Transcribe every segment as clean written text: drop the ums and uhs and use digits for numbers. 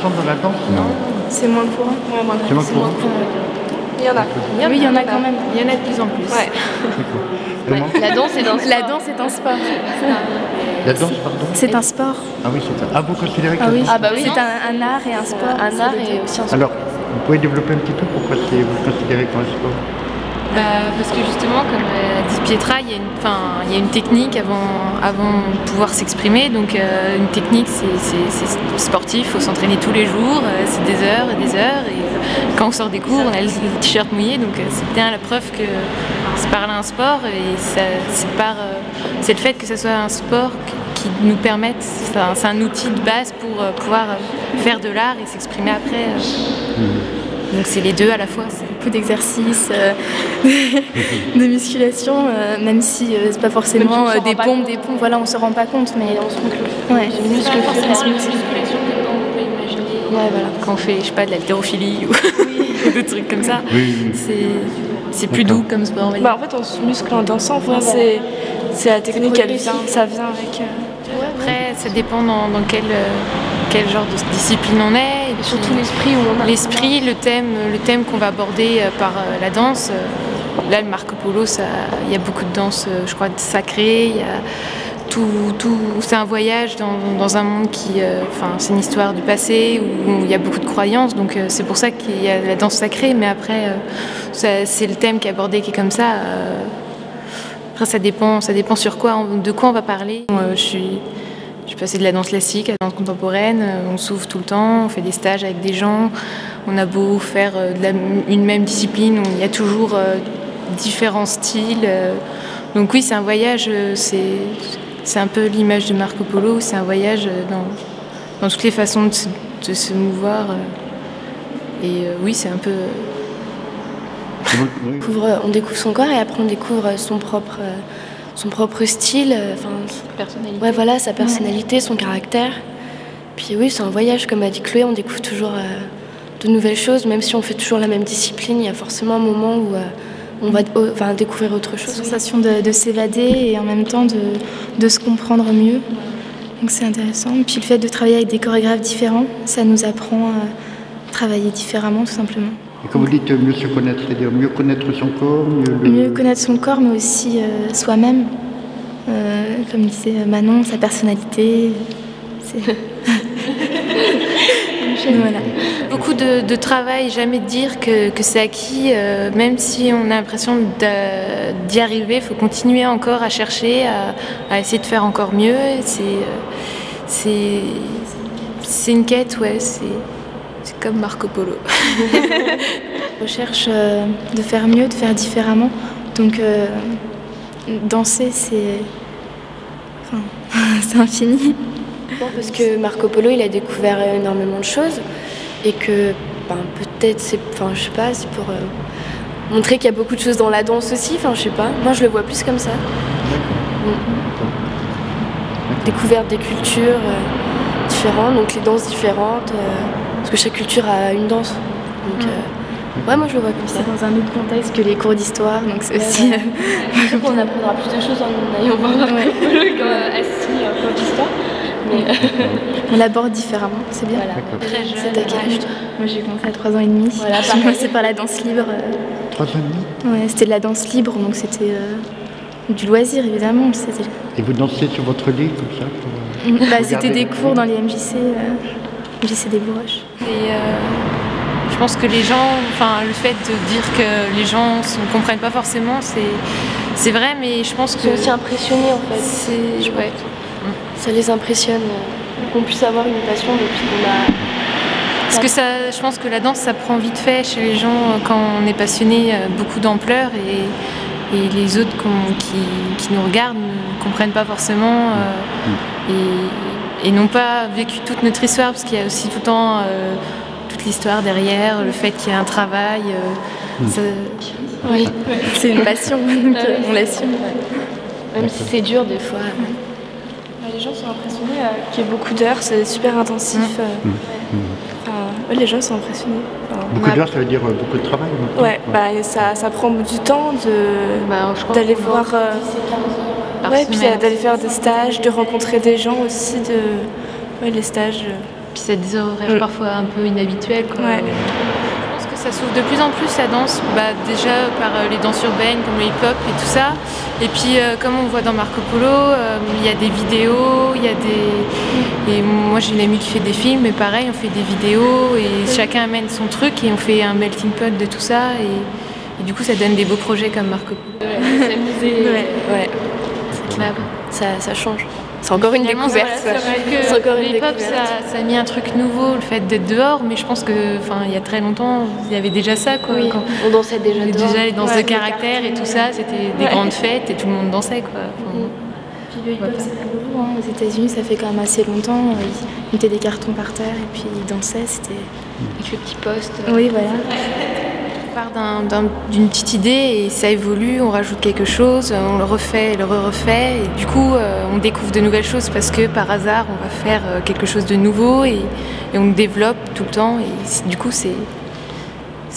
garçons dans la danse? Non. C'est moins courant. Ouais, moins C'est moins courant. Il y en a. Oui, il y en a quand même. Il y en a de plus en plus. Ouais. Comment? La danse est dans La danse est un sport. La danse, pardon? C'est un sport. Ah oui, c'est ça. Ah, vous considérez que Ah oui, Ah bah oui, c'est un art et un sport. un art et aussi un sport. Alors, vous pouvez développer un petit peu pourquoi vous le considérez comme un sport? Parce que justement, comme a dit Pietra, il y a une technique avant de pouvoir s'exprimer. Donc une technique, c'est sportif, il faut s'entraîner tous les jours, c'est des heures et des heures. Et quand on sort des cours, on a le t-shirt mouillé, donc c'est bien la preuve que c'est par là un sport. Et c'est le fait que ce soit un sport qui nous permette, c'est un outil de base pour pouvoir faire de l'art et s'exprimer après. Donc c'est les deux à la fois. Beaucoup d'exercices, de musculation, même si c'est pas forcément des pompes, voilà, on se rend pas compte, mais on se montre le ouais, C'est pas forcément la musculation que on peut imaginer. Ouais, voilà. Quand on fait, je sais pas, de l'haltérophilie ou des trucs comme ça. Oui. C'est plus doux comme sport. On va dire. Bah en fait on se muscle en dansant, enfin, c'est la technique, ça vient avec... Après, ça dépend dans quel genre de discipline on est. Et puis, Surtout l'esprit où on a... L'esprit, le thème qu'on va aborder par la danse. Là, le Marco Polo, il y a beaucoup de danse, je crois, sacrée. Il y a c'est un voyage dans un monde c'est une histoire du passé où il y a beaucoup de croyances. Donc c'est pour ça qu'il y a la danse sacrée. Mais après, c'est le thème qui est abordé qui est comme ça. Après, ça dépend de quoi on va parler. Je suis passée de la danse classique à la danse contemporaine. On s'ouvre tout le temps, on fait des stages avec des gens. On a beau faire une même discipline, il y a toujours différents styles. Donc oui, c'est un voyage, c'est un peu l'image de Marco Polo, c'est un voyage dans toutes les façons de se mouvoir. Et oui, c'est un peu... On découvre son corps et après on découvre son propre style, personnalité. ouais, voilà, sa personnalité, son caractère. Puis oui, c'est un voyage, comme a dit Chloé, on découvre toujours de nouvelles choses, même si on fait toujours la même discipline, il y a forcément un moment où on va découvrir autre chose. La sensation de s'évader et en même temps de se comprendre mieux. Donc c'est intéressant. Puis le fait de travailler avec des chorégraphes différents, ça nous apprend à travailler différemment tout simplement. Et quand vous dites mieux se connaître, c'est-à-dire mieux connaître son corps, mieux connaître son corps, mais aussi soi-même. Comme disait Manon, sa personnalité. Voilà. Beaucoup de travail, jamais de dire que c'est acquis, même si on a l'impression d'y arriver, il faut continuer encore à chercher, à essayer de faire encore mieux. C'est une quête, ouais, c'est comme Marco Polo. On recherche de faire mieux, de faire différemment. Donc danser, c'est infini. Parce que Marco Polo, il a découvert énormément de choses et que peut-être c'est pour montrer qu'il y a beaucoup de choses dans la danse aussi, je sais pas. Moi, je le vois plus comme ça. Découverte des cultures différentes, donc les danses différentes, parce que chaque culture a une danse. Donc, ouais, moi je le vois comme ça. C'est dans un autre contexte que les cours d'histoire, donc c'est aussi... Je trouve qu'on apprendra plus de choses en ayant voir Marco Polo qu'assis en cours d'histoire. Mais on l'aborde différemment, c'est bien. Voilà. Très jeune. C'est à quel âge? Moi j'ai commencé à 3 ans et demi. Voilà, j'ai commencé par la danse libre. 3 ans et demi? Ouais, c'était de la danse libre, donc c'était du loisir évidemment. Et vous dansez sur votre lit comme ça c'était des cours dans les MJC, MJC des Bourroches. Et je pense que les gens, le fait de dire que les gens ne comprennent pas forcément, c'est vrai, mais je pense que... Ils sont aussi impressionnés en fait. Ouais. Ça les impressionne qu'on puisse avoir une passion depuis qu'on a... Parce que je pense que la danse, ça prend vite fait chez les gens quand on est passionné, beaucoup d'ampleur et les autres qui nous regardent ne comprennent pas forcément et n'ont pas vécu toute notre histoire parce qu'il y a aussi tout le temps toute l'histoire derrière, le fait qu'il y ait un travail. Oui, c'est une passion, donc on l'assume. Même si c'est dur des fois. Les gens sont impressionnés qu'il y ait beaucoup d'heures, c'est super intensif. Les gens sont impressionnés. Beaucoup d'heures, ça veut dire beaucoup de travail. Ouais, ça prend du temps d'aller voir. Puis d'aller faire des stages, de rencontrer des gens aussi. Les stages. Puis c'est des horaires parfois un peu inhabituels, quoi. Ouais. Je pense que ça s'ouvre de plus en plus la danse, déjà par les danses urbaines comme le hip-hop et tout ça. Et puis comme on voit dans Marco Polo, il y a des vidéos, il y a des... Et moi j'ai une amie qui fait des films, mais pareil, on fait des vidéos et chacun amène son truc et on fait un melting pot de tout ça. Et du coup ça donne des beaux projets comme Marco Polo. S'amuser. Ouais. Ça change. C'est encore une découverte. C'est encore une découverte. Ça a mis un truc nouveau, le fait d'être dehors, mais je pense que, il y a très longtemps, il y avait déjà ça, quoi. Oui, on dansait déjà dehors. Déjà les danses de caractère et tout ça, c'était des grandes fêtes et tout le monde dansait, quoi. Puis le hip-hop, c'est pas nouveau. Aux États-Unis, ça fait quand même assez longtemps. Ils mettaient des cartons par terre et puis ils dansaient. C'était avec le petit poste. Oui, voilà. On part d'une petite idée et ça évolue, on rajoute quelque chose, on le refait, le refait et du coup on découvre de nouvelles choses parce que par hasard on va faire quelque chose de nouveau et on développe tout le temps et du coup c'est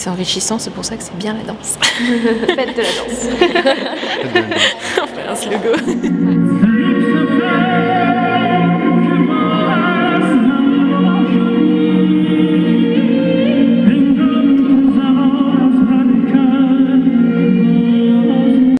enrichissant, c'est pour ça que c'est bien la danse. Faites de la danse. On fait un slogan.